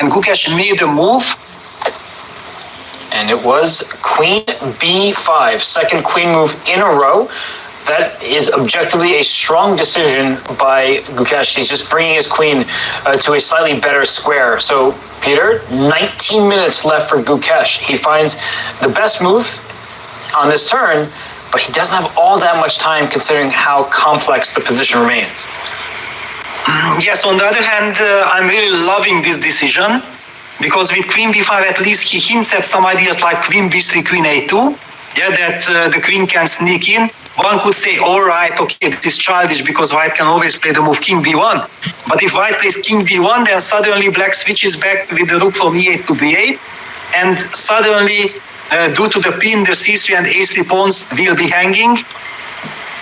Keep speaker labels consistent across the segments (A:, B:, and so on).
A: and Gukesh made a move.
B: And it was queen b5, second queen move in a row. That is objectively a strong decision by Gukesh. He's just bringing his queen to a slightly better square. So, Peter, 19 minutes left for Gukesh. He finds the best move on this turn, but he doesn't have all that much time considering how complex the position remains.
A: Yes, on the other hand, I'm really loving this decision, because with queen b5, at least he hints at some ideas like queen b3, queen a2, that the queen can sneak in. One could say, all right, okay, this is childish because white can always play the move king b1. But if white plays king b1, then suddenly black switches back with the rook from e8 to b8, and suddenly, due to the pin, the c3 and a3 pawns will be hanging,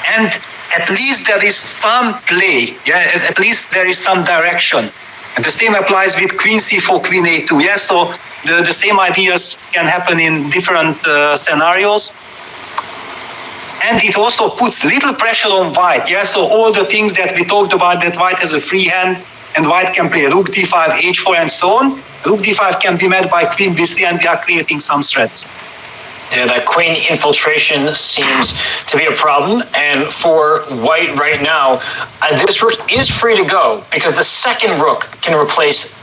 A: and at least there is some play, at least there is some direction. And the same applies with queen c4, queen a2, so the same ideas can happen in different scenarios. And it also puts little pressure on white, so all the things that we talked about, that white has a free hand, and white can play rook d5, h4, and so on. Rook d5 can be met by queen b3, and we are creating some threats.
B: Yeah, that queen infiltration seems to be a problem. And for white right now, this rook is free to go because the second rook can replace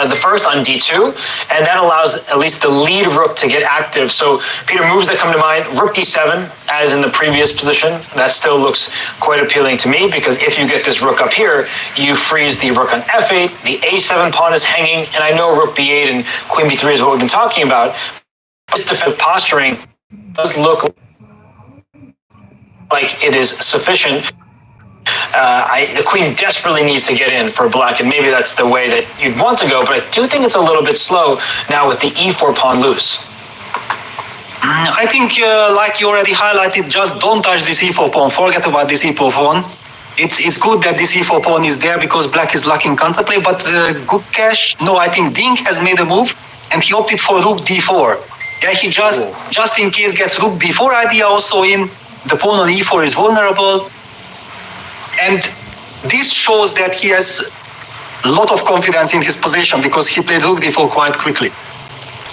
B: the first on d2, and that allows at least the lead rook to get active. So, Peter, moves that come to mind, rook d7, as in the previous position, that still looks quite appealing to me, because if you get this rook up here, you freeze the rook on f8, the a7 pawn is hanging, and I know rook b8 and queen b3 is what we've been talking about. This defensive posturing does look like it is sufficient. The queen desperately needs to get in for black, and maybe that's the way that you'd want to go, but I do think it's a little bit slow now with the e4 pawn loose.
A: I think, like you already highlighted, just don't touch this e4 pawn, forget about this e4 pawn. It's good that this e4 pawn is there because black is lacking counterplay, but Gukesh, no, I think Ding has made a move, and he opted for rook d4. He just in case gets rook b4 idea also in, the pawn on e4 is vulnerable. And this shows that he has a lot of confidence in his position because he played rook d4 quite quickly.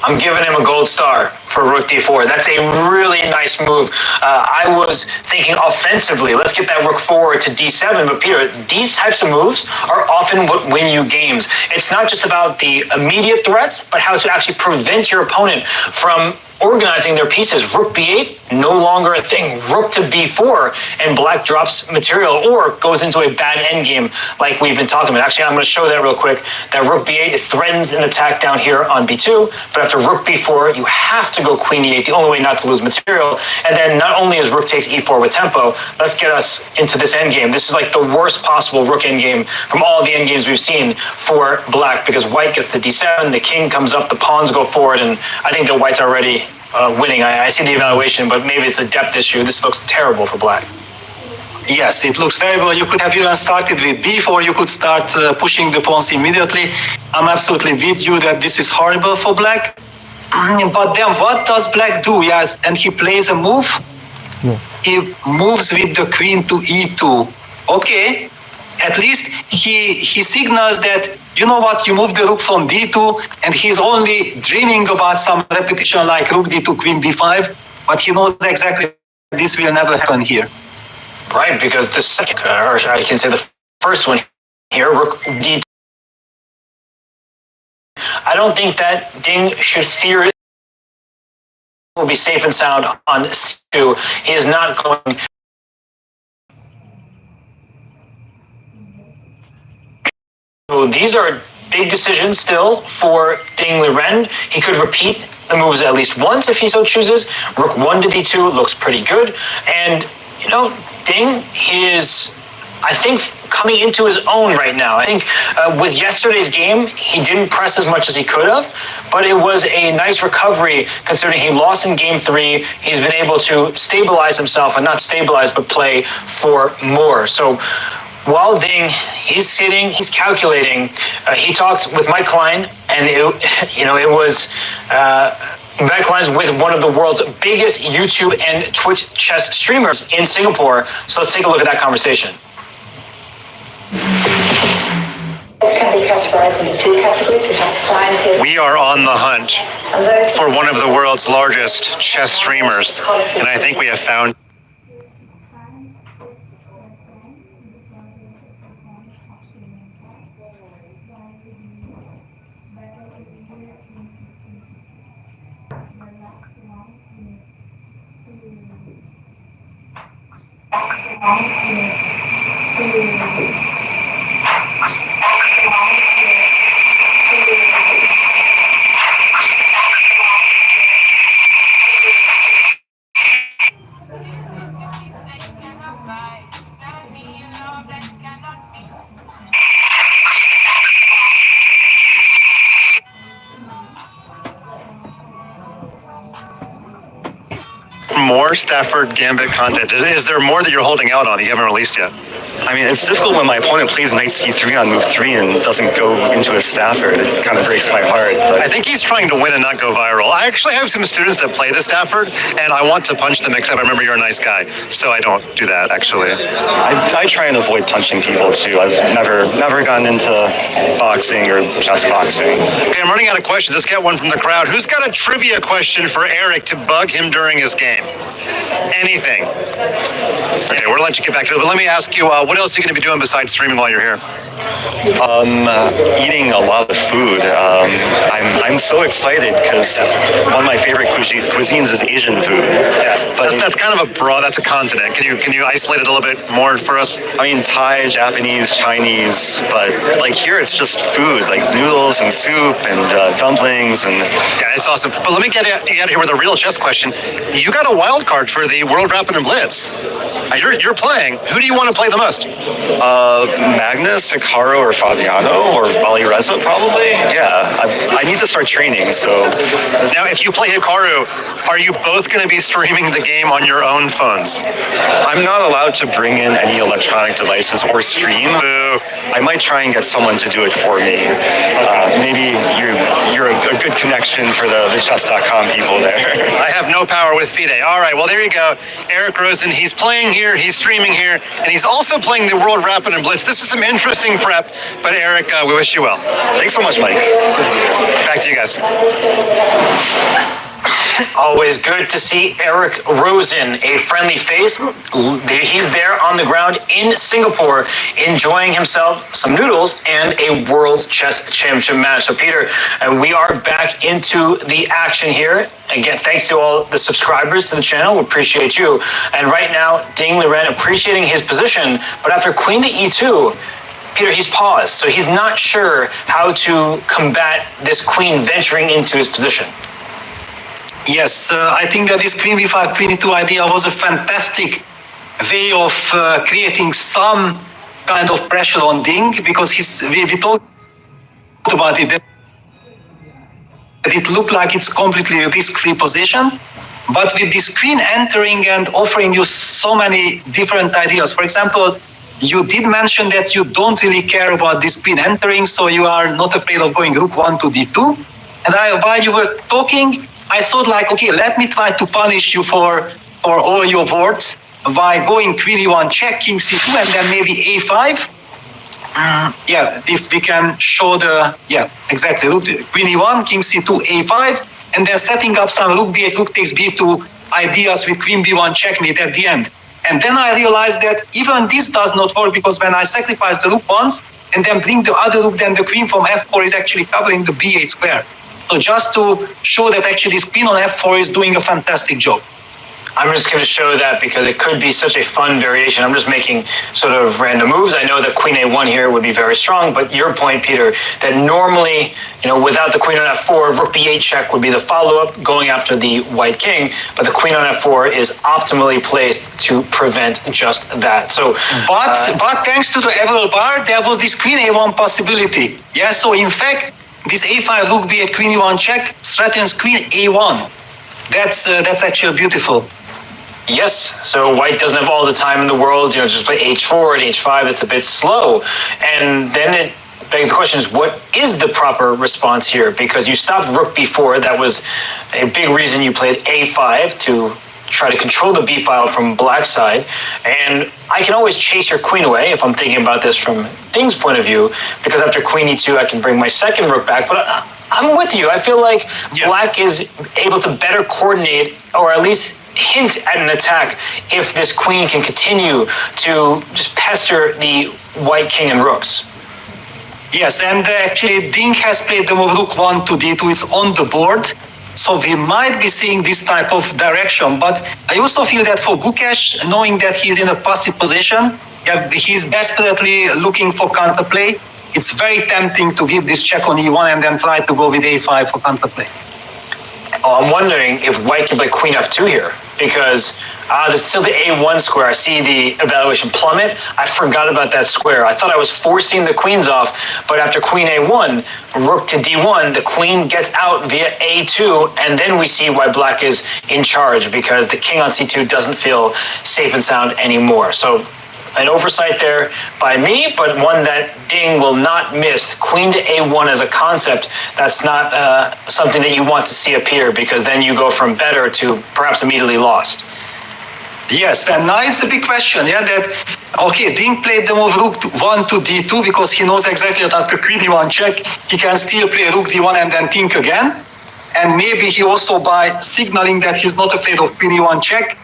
B: I'm giving him a gold star for rook d4. That's a really nice move. I was thinking offensively, let's get that rook forward to d7. But Peter, these types of moves are often what win you games. It's not just about the immediate threats, but how to actually prevent your opponent from organizing their pieces. Rook b8, no longer a thing. Rook to b4, and black drops material or goes into a bad endgame like we've been talking about. Actually, I'm going to show that real quick. That rook b8, it threatens an attack down here on b2, but after rook b4, you have to go queen e8, the only way not to lose material. And then not only is rook takes e4 with tempo, let's get us into this endgame. This is like the worst possible rook endgame from all of the endgames we've seen for black, because white gets to d7, the king comes up, the pawns go forward, and I think the white's already winning. I see the evaluation, but maybe it's a depth issue. This looks terrible for black.
A: Yes, it looks terrible. You could have even started with b4. You could start pushing the pawns immediately. I'm absolutely with you that this is horrible for black. But then what does black do? Yes, and he plays a move. Yeah. He moves with the queen to e2. Okay, at least he signals that, you know what, you move the rook from d2, and he's only dreaming about some repetition like rook d2, queen b5, but he knows exactly this will never happen here.
B: Right, because the second, or I can say the first one here, rook d2. I don't think that Ding should fear it. Will be safe and sound on c2. He is not going. So these are big decisions still for Ding Liren. He could repeat the moves at least once if he so chooses. Rook 1 to d2 looks pretty good. And, you know, Ding is, I think, coming into his own right now. I think with yesterday's game, he didn't press as much as he could have, but it was a nice recovery considering he lost in game 3. He's been able to stabilize himself, and not stabilize, but play for more. So while Ding, he's sitting, he's calculating. He talked with Mike Klein, and it was Mike Klein's with one of the world's biggest YouTube and Twitch chess streamers in Singapore. So let's take a look at that conversation.
C: chess can be categorized into two categories. You have scientists.
D: We are on the hunt for one of the world's largest chess streamers, and I think we have found more Stafford Gambit content. Is there more that you're holding out on that you haven't released yet?
E: I mean, it's difficult when my opponent plays knight c3 on move 3 and doesn't go into a Stafford. It kind of breaks my heart. But
D: I think he's trying to win and not go viral. I actually have some students that play the Stafford, and I want to punch them, except I remember you're a nice guy, so I don't do that, actually.
E: I try and avoid punching people, too. I've never gotten into boxing or just boxing.
D: Okay, I'm running out of questions. Let's get one from the crowd. Who's got a trivia question for Eric to bug him during his game? Anything. Okay, we'll let you get back to it, but let me ask you, what else are you going to be doing besides streaming while you're here?
E: Eating a lot of food. I'm so excited because one of my favorite cuisines is Asian food.
D: Yeah, but that's kind of a broad. That's a continent. Can you isolate it a little bit more for us?
E: I mean, Thai, Japanese, Chinese, but like here it's just food, like noodles and soup and dumplings and.
D: Yeah, it's awesome. But let me get out of here with a real chess question. You got a wild card for the World Rapid and Blitz. You're playing. Who do you want to play the most?
E: Magnus, Hikaru, or Fabiano, or Ali Reza, probably. Yeah, I need to start training. So
D: now, if you play Hikaru, are you both going to be streaming the game on your own phones?
E: I'm not allowed to bring in any electronic devices or stream.
D: Boo.
E: I might try and get someone to do it for me. Maybe you're a good connection for the chess.com people there.
D: I have no power with Fide. All right, well, there you go. Eric Rosen, he's playing here, he's streaming here, and he's also playing the World Rapid and Blitz. This is some interesting prep, but Eric, we wish you well.
E: Thanks so much, Mike.
D: Back to you guys.
B: Always good to see Eric Rosen, a friendly face. He's there on the ground in Singapore, enjoying himself some noodles and a World Chess Championship match. So, Peter, we are back into the action here. Again, thanks to all the subscribers to the channel. We appreciate you. And right now, Ding Liren appreciating his position, but after queen to e2, Peter, he's paused, so he's not sure how to combat this queen venturing into his position.
A: Yes, I think that this queen v5, queen e2 idea was a fantastic way of creating some kind of pressure on Ding, because we talked about it, that it looked like it's completely a risk-free position. But with this queen entering and offering you so many different ideas, for example, you did mention that you don't really care about this queen entering, so you are not afraid of going rook 1 to d2. And while you were talking, I thought like, okay, let me try to punish you for all your words by going queen e1 check, king c2, and then maybe a5. Yeah, if we can show exactly, rook, queen e1, king c2, a5, and then setting up some rook b8, rook takes b2 ideas with queen b1 checkmate at the end. And then I realized that even this does not work, because when I sacrifice the rook once and then bring the other rook, then the queen from f4 is actually covering the b8 square. So just to show that actually this queen on f4 is doing a fantastic job.
B: I'm just going to show that because it could be such a fun variation. I'm just making sort of random moves. I know that queen a1 here would be very strong, but your point, Peter, that normally, without the queen on f4, rook b8 check would be the follow-up going after the white king, but the queen on f4 is optimally placed to prevent just that. So,
A: but thanks to the Everall bar, there was this queen a1 possibility. Yeah, so in fact, this a5 rook b8 queen e1 check threatens queen a1. That's actually beautiful.
B: Yes, so white doesn't have all the time in the world, just play h4 and h5, it's a bit slow. And then it begs the question is, what is the proper response here? Because you stopped rook b4, that was a big reason you played a5 to try to control the b file from black's side, and I can always chase your queen away if I'm thinking about this from Ding's point of view, because after queen e2 I can bring my second rook back. But I'm with you. I feel like black is able to better coordinate, or at least hint at an attack, if this queen can continue to just pester the white king and rooks.
A: Yes, and actually Ding has played the move rook 1 to d2. It's on the board. So we might be seeing this type of direction, but I also feel that for Gukesh, knowing that he's in a passive position, he's desperately looking for counterplay. It's very tempting to give this check on e1 and then try to go with a5 for counterplay.
B: Oh, I'm wondering if white can play queen f2 here, because there's still the a1 square. I see the evaluation plummet. I forgot about that square. I thought I was forcing the queens off, but after queen a1, rook to d1, the queen gets out via a2, and then we see why black is in charge, because the king on c2 doesn't feel safe and sound anymore. So an oversight there by me, but one that Ding will not miss. Queen to a1 as a concept, that's not something that you want to see appear, because then you go from better to perhaps immediately lost.
A: Yes, and now it's the big question, that, okay, Ding played the move rook 1 to d2 because he knows exactly that after queen d1 check, he can still play rook d1 and then think again. And maybe he also, by signaling that he's not afraid of queen d1 check,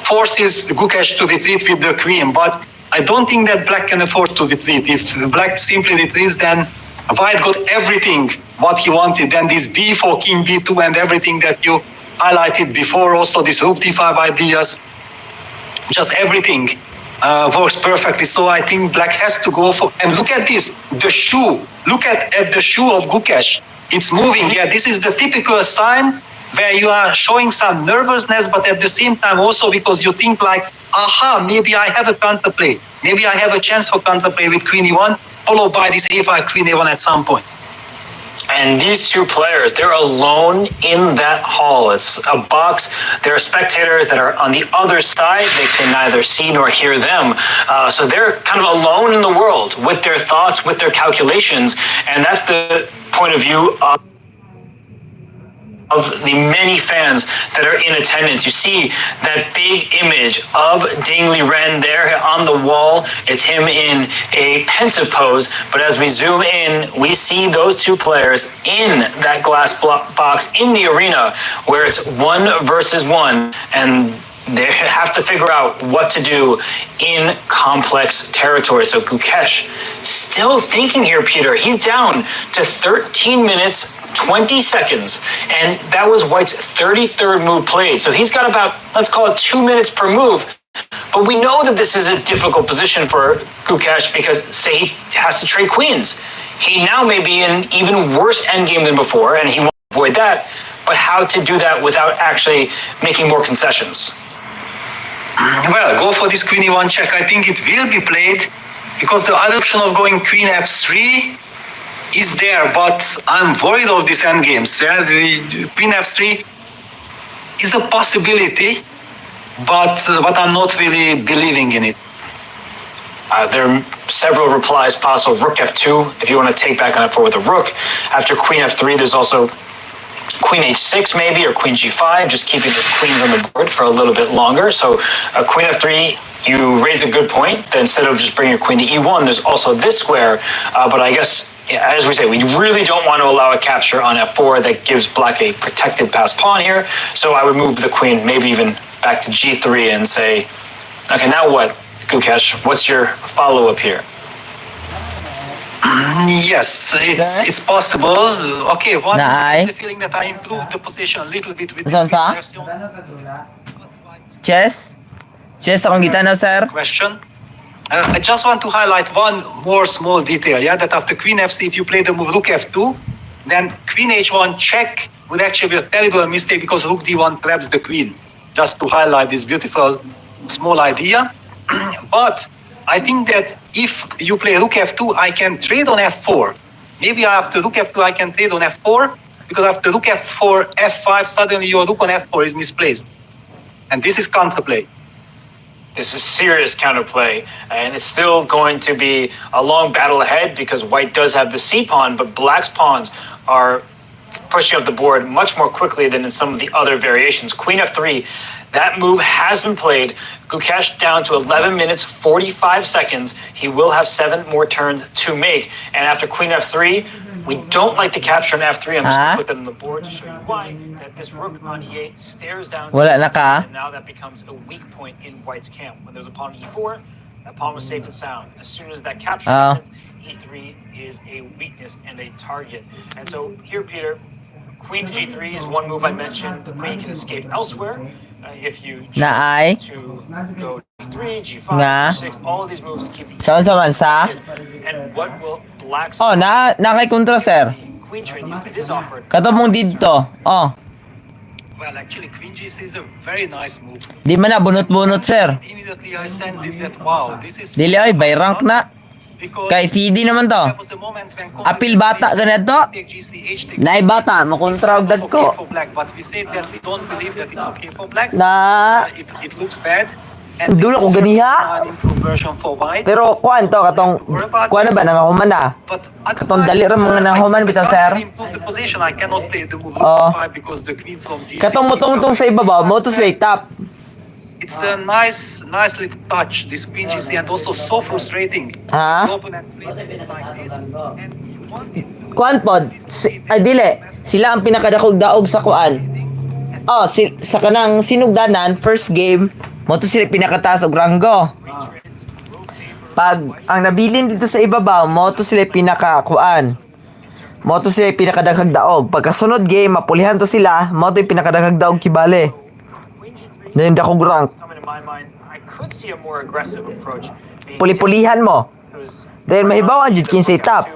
A: forces Gukesh to retreat with the queen, but I don't think that black can afford to retreat. If black simply retreats, then white got everything what he wanted. Then this b4, king b2, and everything that you highlighted before, also this rook d5 ideas, just everything works perfectly. So I think black has to go for, and look at this, the shoe. Look at the shoe of Gukesh. It's moving. Yeah, this is the typical sign where you are showing some nervousness, but at the same time also because you think like, aha, maybe I have a counterplay. Maybe I have a chance for counterplay with queen e1, followed by this a5, queen a1 at some point.
B: And these two players, they're alone in that hall. It's a box. There are spectators that are on the other side. They can neither see nor hear them. So they're kind of alone in the world with their thoughts, with their calculations. And that's the point of view of the many fans that are in attendance. You see that big image of Ding Liren there on the wall. It's him in a pensive pose, but as we zoom in, we see those two players in that glass box in the arena where it's 1 versus 1, and they have to figure out what to do in complex territory. So Gukesh still thinking here, Peter. He's down to 13 minutes 20 seconds, and that was White's 33rd move played. So he's got about, let's call it 2 minutes per move. But we know that this is a difficult position for Gukesh because, say, he has to trade queens. He now may be in an even worse endgame than before, and he wants to avoid that. But how to do that without actually making more concessions?
A: Well, go for this queen e1 check. I think it will be played because the other option of going queen f3 is there, but I'm worried of these endgames. Yeah? The queen f3 is a possibility, but I'm not really believing in it.
B: There are several replies possible. Rook f2, if you want to take back on f4 with a rook. After queen f3, there's also queen h6 maybe, or queen g5, just keeping the queens on the board for a little bit longer. So queen f3, you raise a good point that instead of just bringing your queen to e1, there's also this square. But I guess, as we say, we really don't want to allow a capture on f4 that gives black a protected passed pawn here. So I would move the queen maybe even back to g3 and say, okay, now what, Gukesh? What's your follow-up here?
A: Yes, it's possible. Okay, one
F: Nay.
A: the feeling that I improved the position a little bit with
F: Saan
A: this
F: sa?
A: version.
F: Chess? Chess akong kita na, sir.
A: Question. I just want to highlight one more small detail, that after queen f3, if you play the move rook f2, then queen h1 check would actually be a terrible mistake because rook d1 traps the queen. Just to highlight this beautiful small idea. But I think that if you play rook f2, I can trade on f4. Maybe after rook f2, I can trade on f4, because after rook f4, f5, suddenly your rook on f4 is misplaced. And this is counterplay.
B: This is serious counterplay, and it's still going to be a long battle ahead because white does have the c pawn, but black's pawns are pushing up the board much more quickly than in some of the other variations. Queen f3, that move has been played. Gukesh down to 11 minutes, 45 seconds. He will have 7 more turns to make. And after queen f3, we don't like the capture on f3. I'm just going to put that on the board to show you why. That this rook on e8 stares down.
F: Wala na ka.
B: And now that becomes a weak point in white's camp. When there's a pawn on e4, that pawn was safe and sound. As soon as that capture happens, e3 is a weakness and a target. And so here, Peter, queen to g3 is one move I mentioned. The queen can escape elsewhere. If you choose
F: Naay.
B: to go g3, g5,
F: Nga.
B: g6, all of these moves keep the
F: Saan sa bansa?
B: and what will black's
F: Oh, na kay kontra, sir.
B: queen trade if it is offered.
F: Kato mong dito. Oh,
A: Well, actually, queen g6 is a very nice move.
F: di man na bunot-bunot, sir.
A: Immediately I sensed that, wow, this is...
F: Dili ay, by rank na.
A: Because
F: Kay Fide naman to.
A: there was a moment when
F: Apil bata ganito.
A: take G3, H take
F: Nay bata, makontra og
A: okay
F: dagko.
A: for black, but we said that we don't believe that it's okay for black.
F: Na
A: It looks bad. And
F: Dulo
A: this
F: ko
A: is
F: ganiha.
A: an improved version for white.
F: pero kuan to katong kuan na ba nangahuman na?
A: But
F: Katong dali ra mga nahuman bitaw, sir.
A: improve the position. I cannot play the move
F: Oh.
A: 5 because the queen from G6.
F: Katong mutong-tong sa ibabaw, mo to say top.
A: It's a nice little touch. This queen G3 and also so frustrating.
F: Ha?
A: The opponent plays a bit like this, and you want it to
F: Kuan pod, ay dili, sila ang pinakadakog daog sa kuan. Oh, sa kanang sinugdanan, first game, mo to sila pinakataas og ranggo. Pag ang nabilin dito sa ibabaw, mo to sila pinakakuan. Mo to sila pinakadaghag daog. Pagkasunod game, mapulihan to sila, mo to yung pinakadaghag daog kibale. Dahil dakog rank.
B: Coming to my mind, I could see a more aggressive approach. being
F: Puli-pulihan mo.
B: because
F: Dahil mahibawan jud kinsay top.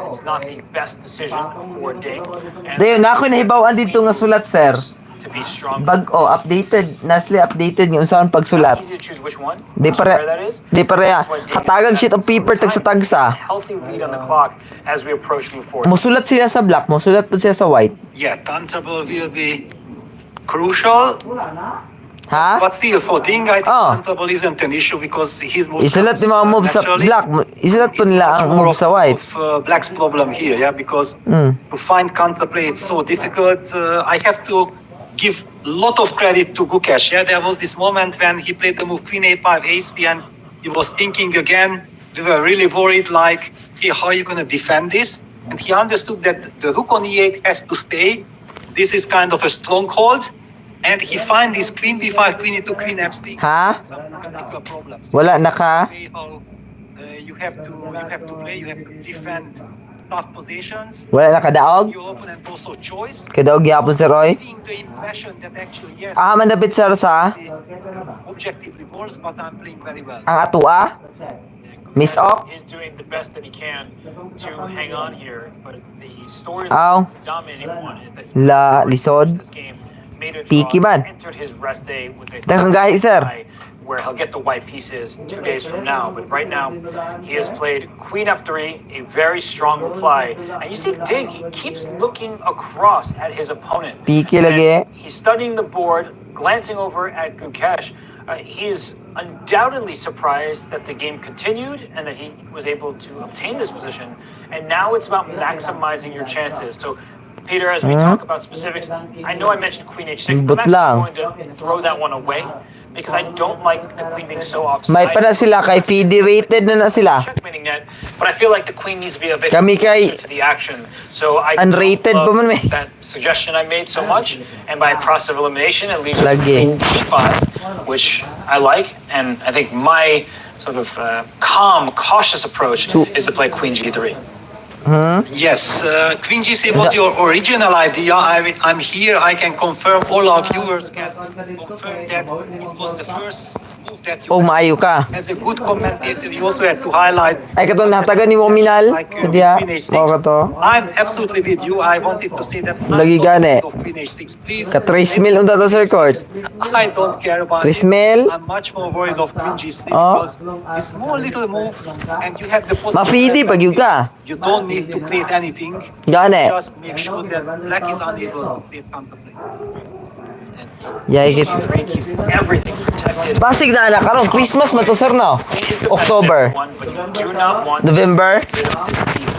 B: It's not the best decision for Ding. And
F: Dayon na ako nahibawan dito nga sulat, sir.
B: to be strong.
F: Updated, nasli updated yung saan pagsulat.
B: Easy to choose which one.
F: Di
B: Which square
F: pare,
B: that is.
F: di pareha.
B: That's why Ding
F: Hatagag
B: has
F: sheet of paper
B: some time,
F: tagsa-tagsa.
B: healthy lead on the clock as we approach move forward.
F: Musulat siya sa black, musulat po siya sa white.
A: Yeah, time trouble will be crucial.
F: Ha?
A: But still, for Ding, I think
F: Oh.
A: time trouble isn't an issue because his moves
F: Isulat yung mga moves sa
A: naturally.
F: black, isulat po
A: It's
F: nila
A: much
F: ang
A: more
F: move sa white.
A: Of black's problem here, yeah, because
F: Mm.
A: to find counterplay it's so difficult. I have to give a lot of credit to Gukesh. Yeah, there was this moment when he played the move Queen A5 Ace, and he was thinking again. We were really worried, like, hey, how are you going to defend this? And he understood that the rook on E8 has to stay. This is kind of a stronghold. And he find this Queen B5, Queen E2, Queen F6.
F: Ha?
A: Some particular problems.
F: Wala na ka?
A: Way how you have to play, you have to defend tough positions.
F: Wala na kadaog?
A: Your opponent also choice.
F: Kadaog yapon si Roy?
A: Giving the impression that actually yes,
F: Mandapit sir sa
A: objectively worse, but I'm playing very well.
F: ang atua? Miss Ok?
B: Is doing the best that he can to hang on here, but the story
F: Aw.
B: the dominating one is that he
F: La lisod?
B: this game made a
F: Piki
B: draw,
F: man.
B: entered his rest day with a
F: Dakang gahi, sir.
B: where he'll get the white pieces 2 days from now. But right now, he has played Queen F3, a very strong reply. And you see Ding, he keeps looking across at his opponent.
F: Piki lagi.
B: And he's studying the board, glancing over at Gukesh. He's undoubtedly surprised that the game continued and that he was able to obtain this position. And now it's about maximizing your chances. So, Peter, as we talk about specifics, I know I mentioned Queen H6, but
F: But
B: I'm
F: lang.
B: actually going to throw that one away because I don't like the Queen being so offside.
F: May pa na sila kay Fide rated na sila.
B: Checkmating net, but I feel like the Queen needs to be a bit
F: Kami kay
B: closer to the action. So I
F: unrated
B: don't
F: pa man,
B: love
F: may.
B: that suggestion I made so much, and by a process of elimination, it leaves us
F: Lagi.
B: with G5, which I like, and I think my sort of calm, cautious approach is to play Queen G3.
A: Yes, Queen G6 was your original idea. I'm here. I can confirm. All our viewers can confirm that it was the first move that you
F: Oh, maayo ka.
A: as a good commentator, you also had to highlight.
F: Ay katong natagan ni mo minal.
A: Like,
F: Sadya.
A: Queen H6.
F: Mao ka to.
A: I'm absolutely with you. I wanted to say that.
F: Lagi gani.
A: Of Queen H6, please.
F: Ka 3 mil unta to sir court.
A: I don't care about
F: 3
A: it.
F: mil.
A: I'm much more worried of Queen G3
F: Oh.
A: because this small little move and you have the
F: Mafidi pag yun ka.
A: You don't need to create anything.
F: Gane.
A: Just make sure that black is unable to create counterplay.
F: Yay git.
B: G3 keeps everything protected.
F: Basig na anak karon Christmas man to sir no.
B: Queen is the
F: October.
B: one, but you do not want to
F: November.
B: get rid of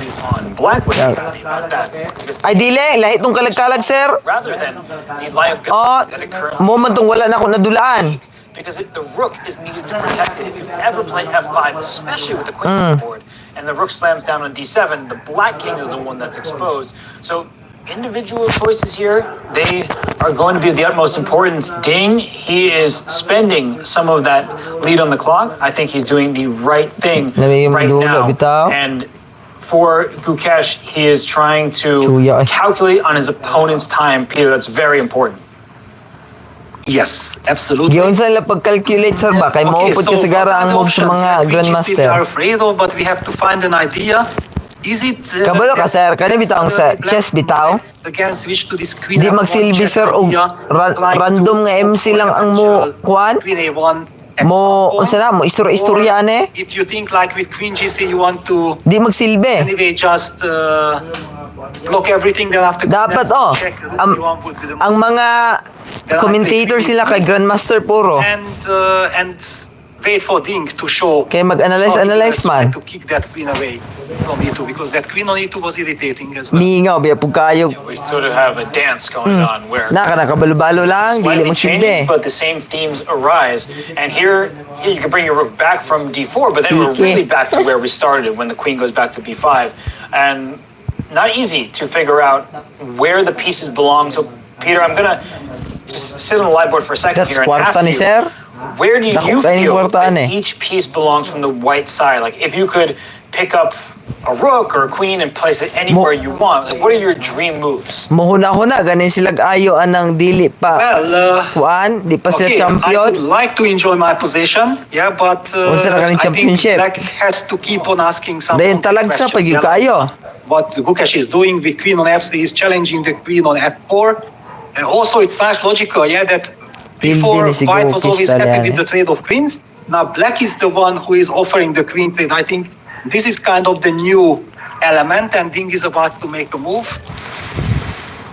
B: this on black was
F: Yeah.
B: happy about that. Because
F: Ay dili, lahi tong kalag-kalag sir.
B: rather than the liability
F: Oh,
B: that it currently
F: mo man tong wala na ako nadulaan.
B: because the rook is needed to protect it. If you ever play f5, especially with the queen on the board, and the rook slams down on d7, the black king is the one that's exposed. So individual choices here, they are going to be of the utmost importance. Ding, he is spending some of that lead on the clock. I think he's doing the right thing
F: Lamig yung
B: right
F: dulo,
B: now.
F: bitaw.
B: And for Gukesh, he is trying to
F: Chuya.
B: calculate on his opponent's time. Peter, that's very important.
A: Yes, absolutely.
F: Giyon sa nila pag-calculate sir ba? Kay maupod ka sigara ang move sa mga
A: We
F: grandmaster.
A: are afraid of, but we have to find an idea. Is it
F: Kabalo ka sir, kani bitaw ang sa chess bitaw?
A: Again, switch to this queen
F: Di
A: F1
F: magsilbi
A: check
F: sir og
A: idea, like
F: random nga MC lang ang mo kuan.
A: Queen A1
F: Mo unsa na mo istorya ane?
A: If you think like with queen GC you want to
F: Di magsilbi.
A: anyway just block everything, then after
F: Dapat
A: check
F: ang mga commentator sila kay grandmaster puro.
A: and wait for Ding to show.
F: Kay mag-analyze man.
A: To kick that queen away from E2 because that queen on E2 was irritating as well.
F: Mingaw biya pug kayo.
B: We sort of have a dance going on where
F: Naka nakabalo-balo lang, dili
B: slightly
F: magsilbi.
B: changing, but the same themes arise. And here you can bring your rook back from d4, but then we're
F: Okay.
B: really back to where we started when the queen goes back to b5. And not easy to figure out where the pieces belong. So, Peter, I'm going to just sit on the live board for a second
F: That's
B: here and ask
F: kwarta ni
B: you,
F: sir.
B: where do you
F: Dako kayo
B: feel
F: kwartaan
B: that
F: eh.
B: each piece belongs from the white side? Like, if you could pick up a rook or a queen and place it anywhere you want, like, what are your dream moves?
F: Mohuna-huna ganin sila ayo anang dili pa.
A: Well,
F: Kuan, di pa sila
A: okay, I would
F: champion.
A: like to enjoy my possession, yeah, but
F: Unsa na kaning
A: I think
F: championship?
A: Black has to keep on asking some
F: Dayon talagsa pag yung kayo.
A: What Gukesh is doing with queen on f3 is challenging the queen on f4. And also it's not logical, yeah, that before
F: Hindi ni si
A: white was
F: Gukesh
A: always
F: sa
A: happy
F: liyan,
A: with the trade of queens. Now black is the one who is offering the queen trade. I think this is kind of the new element, and Ding is about to make a move.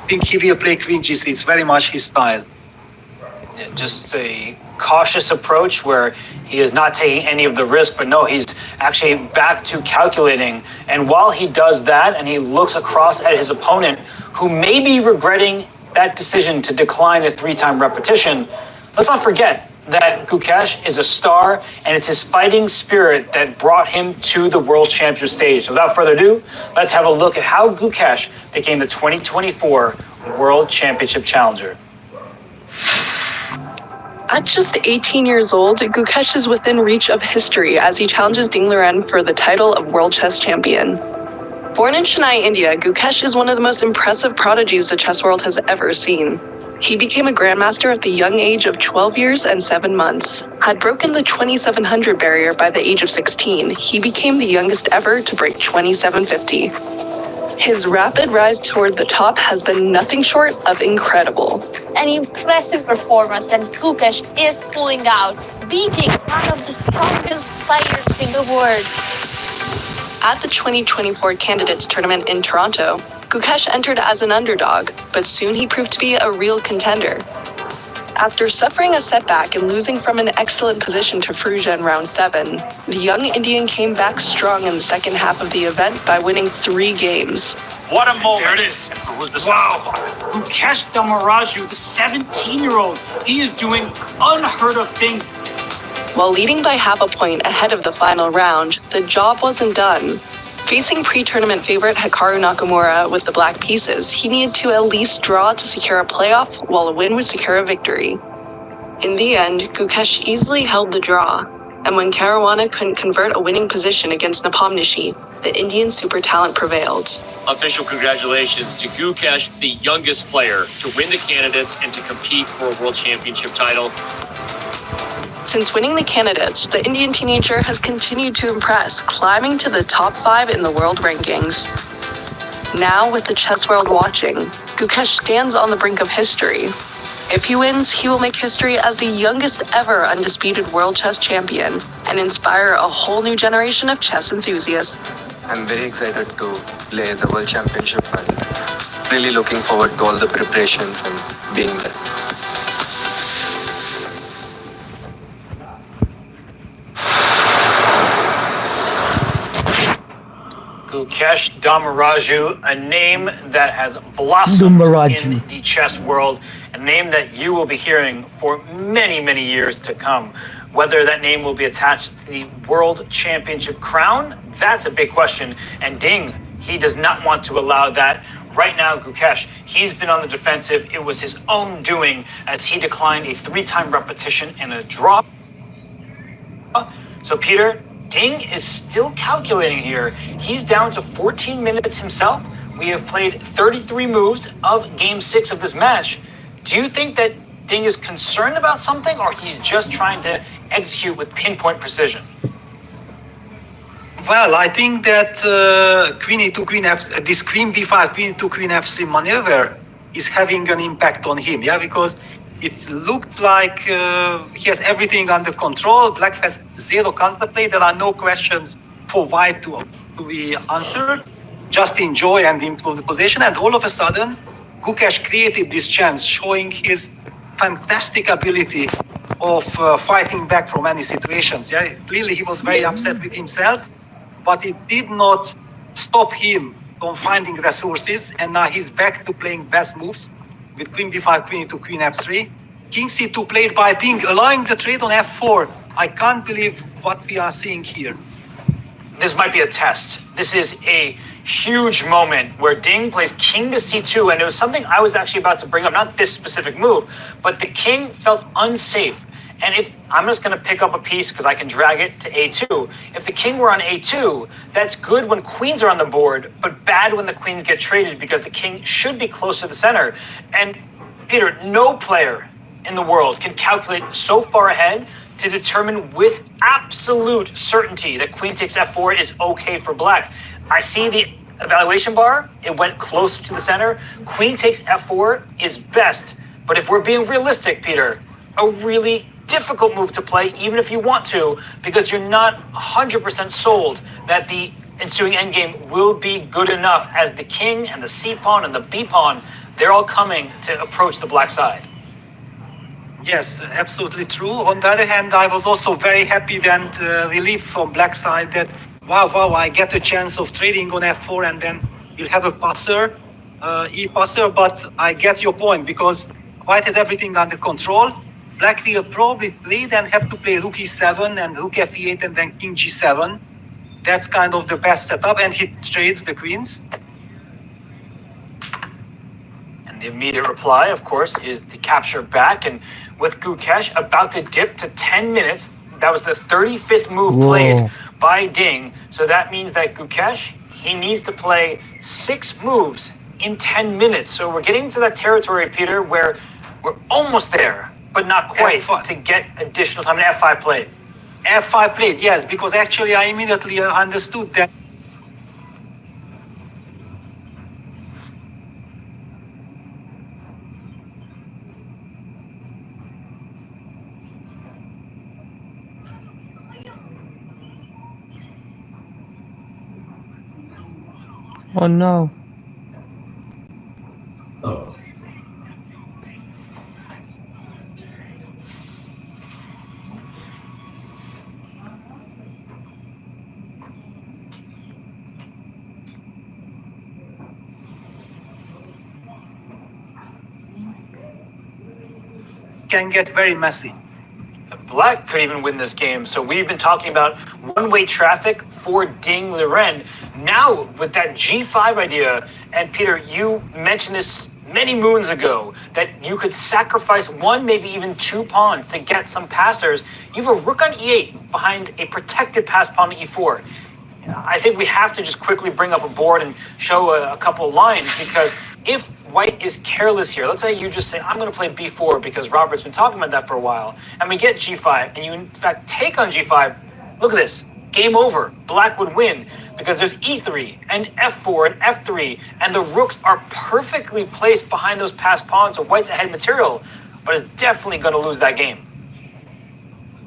A: I think he will play queen g3. It's very much his style.
B: Just a cautious approach where he is not taking any of the risk, but no, he's actually back to calculating. And while he does that and he looks across at his opponent, who may be regretting that decision to decline a 3-time repetition, let's not forget that Gukesh is a star, and it's his fighting spirit that brought him to the World Championship stage. So without further ado, let's have a look at how Gukesh became the 2024 World Championship challenger.
G: At just 18 years old, Gukesh is within reach of history as he challenges Ding Liren for the title of World Chess Champion. Born in Chennai, India, Gukesh is one of the most impressive prodigies the chess world has ever seen. He became a grandmaster at the young age of 12 years and 7 months. Had broken the 2700 barrier by the age of 16, he became the youngest ever to break 2750. His rapid rise toward the top has been nothing short of incredible.
H: An impressive performance, and Gukesh is pulling out, beating one of the strongest players in the world.
G: At the 2024 Candidates Tournament in Toronto, Gukesh entered as an underdog, but soon he proved to be a real contender. After suffering a setback and losing from an excellent position to Fruja in round 7, the young Indian came back strong in the second half of the event by winning 3 games.
B: What a moment. There it is. Wow. Gukesh Damaraju, the 17-year-old, he is doing unheard of things.
G: While leading by half a point ahead of the final round, the job wasn't done. Facing pre-tournament favorite Hikaru Nakamura with the black pieces, he needed to at least draw to secure a playoff, while a win would secure a victory. In the end, Gukesh easily held the draw, and when Caruana couldn't convert a winning position against Nepomniachtchi, the Indian super talent prevailed.
I: Official congratulations to Gukesh, the youngest player to win the candidates and to compete for a world championship title.
G: Since winning the candidates, the Indian teenager has continued to impress, climbing to the top 5 in the world rankings. Now, with the chess world watching, Gukesh stands on the brink of history. If he wins, he will make history as the youngest ever undisputed world chess champion and inspire a whole new generation of chess enthusiasts.
J: I'm very excited to play the World Championship and really looking forward to all the preparations and being there.
B: Gukesh Damaraju, a name that has blossomed in the chess world, a name that you will be hearing for many, many years to come. Whether that name will be attached to the World Championship crown, that's a big question. And Ding, he does not want to allow that. Right now, Gukesh, he's been on the defensive. It was his own doing as he declined a 3-time repetition and a draw. So Peter, Ding is still calculating here. He's down to 14 minutes himself. We have played 33 moves of game 6 of this match. Do you think that Ding is concerned about something, or he's just trying to execute with pinpoint precision?
A: Well, I think that Queen E2, Queen F, this Queen B5, Queen E2, Queen F3 maneuver is having an impact on him, yeah, because it looked like he has everything under control. Black has 0 counterplay. There are no questions for White to be answered. Just enjoy and improve the position. And all of a sudden, Gukesh created this chance, showing his fantastic ability of fighting back from any situations. Yeah, clearly he was very upset with himself, but it did not stop him from finding resources. And now he's back to playing best moves with Queen B5, Queen E2, Queen F3. King C2 played by Ding, allowing the trade on F4. I can't believe what we are seeing here.
B: This might be a test. This is a huge moment where Ding plays King to C2, and it was something I was actually about to bring up, not this specific move, but the King felt unsafe. And if I'm just going to pick up a piece because I can drag it to A2. If the King were on A2, that's good when queens are on the board, but bad when the queens get traded because the King should be close to the center. And Peter, no player in the world can calculate so far ahead to determine with absolute certainty that Queen takes F4 is okay for Black. I see the evaluation bar, it went closer to the center. Queen takes F4 is best, but if we're being realistic, Peter, a really difficult move to play, even if you want to, because you're not 100% sold that the ensuing endgame will be good enough as the King and the C pawn and the B pawn, they're all coming to approach the Black side.
A: Yes, absolutely true. On the other hand, I was also very happy and relieved from Black side that, wow, I get a chance of trading on F4 and then we'll have a passer, E-passer, but I get your point because White has everything under control. Black will probably trade and have to play Rook E7 and Rook F8 and then King G7. That's kind of the best setup, and he trades the queens.
B: And the immediate reply, of course, is to capture back. And with Gukesh about to dip to 10 minutes, that was the 35th move played by Ding. So that means that Gukesh, he needs to play 6 moves in 10 minutes. So we're getting to that territory, Peter, where we're almost there, but not quite,
A: F5.
B: to get additional time. An F5 played.
A: F5 played, yes, because actually I immediately understood that.
F: Oh no.
A: Can get very messy.
B: Black could even win this game. So we've been talking about one-way traffic for Ding Liren. Now with that G5 idea, and Peter, you mentioned this many moons ago, that you could sacrifice 1, maybe even 2 pawns to get some passers. You have a Rook on E8 behind a protected pass pawn on E4. I think we have to just quickly bring up a board and show a couple of lines, because if White is careless here, let's say you just say, I'm going to play B4 because Robert's been talking about that for a while, and we get G5, and you in fact take on G5, look at this, game over. Black would win because there's E3 and F4 and F3, and the rooks are perfectly placed behind those passed pawns, so White's ahead material, but is definitely going to lose that game.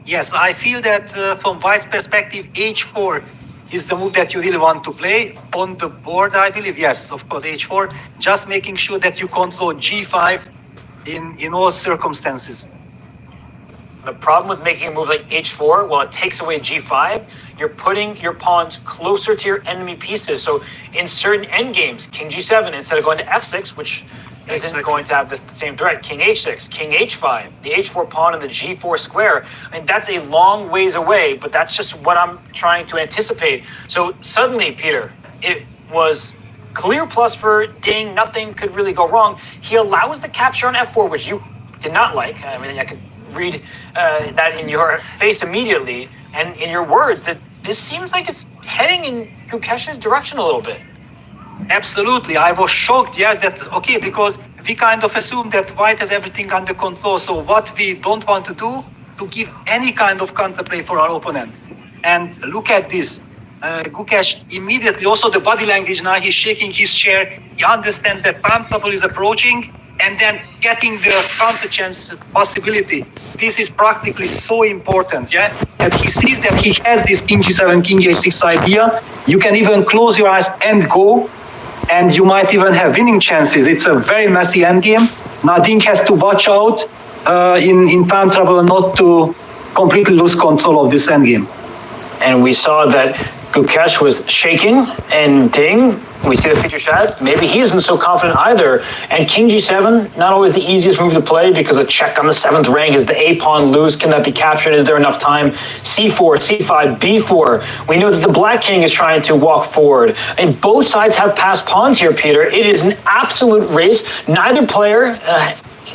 A: Yes, I feel that from White's perspective, H4 is the move that you really want to play on the board, I believe. Yes, of course, H4, just making sure that you control G5 in all circumstances.
B: The problem with making a move like h4, well, it takes away g5. You're putting your pawns closer to your enemy pieces. So in certain endgames, king g7, instead of going to f6, which isn't going to have the same threat, king h6, king h5, the h4 pawn and the g4 square. I mean, that's a long ways away, but that's just what I'm trying to anticipate. So suddenly, Peter, it was clear plus for Ding. Nothing could really go wrong. He allows the capture on f4, which you did not like. I mean, I could read that in your face immediately and in your words that this seems like it's heading in Gukesh's direction a little bit.
A: Absolutely. I was shocked, because we kind of assume that White has everything under control. So what we don't want to do, to give any kind of counterplay for our opponent. And look at this. Gukesh immediately, also the body language now, he's shaking his chair. He understands that time trouble is approaching, and then getting the counter chance possibility. This is practically so important, that he sees that he has this king g7, king h6 idea. You can even close your eyes and go, and you might even have winning chances. It's a very messy endgame. Now Ding has to watch out in time trouble not to completely lose control of this endgame.
B: And we saw that Gukesh was shaking, and Ding, we see the feature chat, maybe he isn't so confident either. And king g7, not always the easiest move to play because a check on the 7th rank. Is the a pawn loose? Can that be captured? Is there enough time? c4, c5, b4. We know that the black king is trying to walk forward. And both sides have passed pawns here, Peter. It is an absolute race. Neither player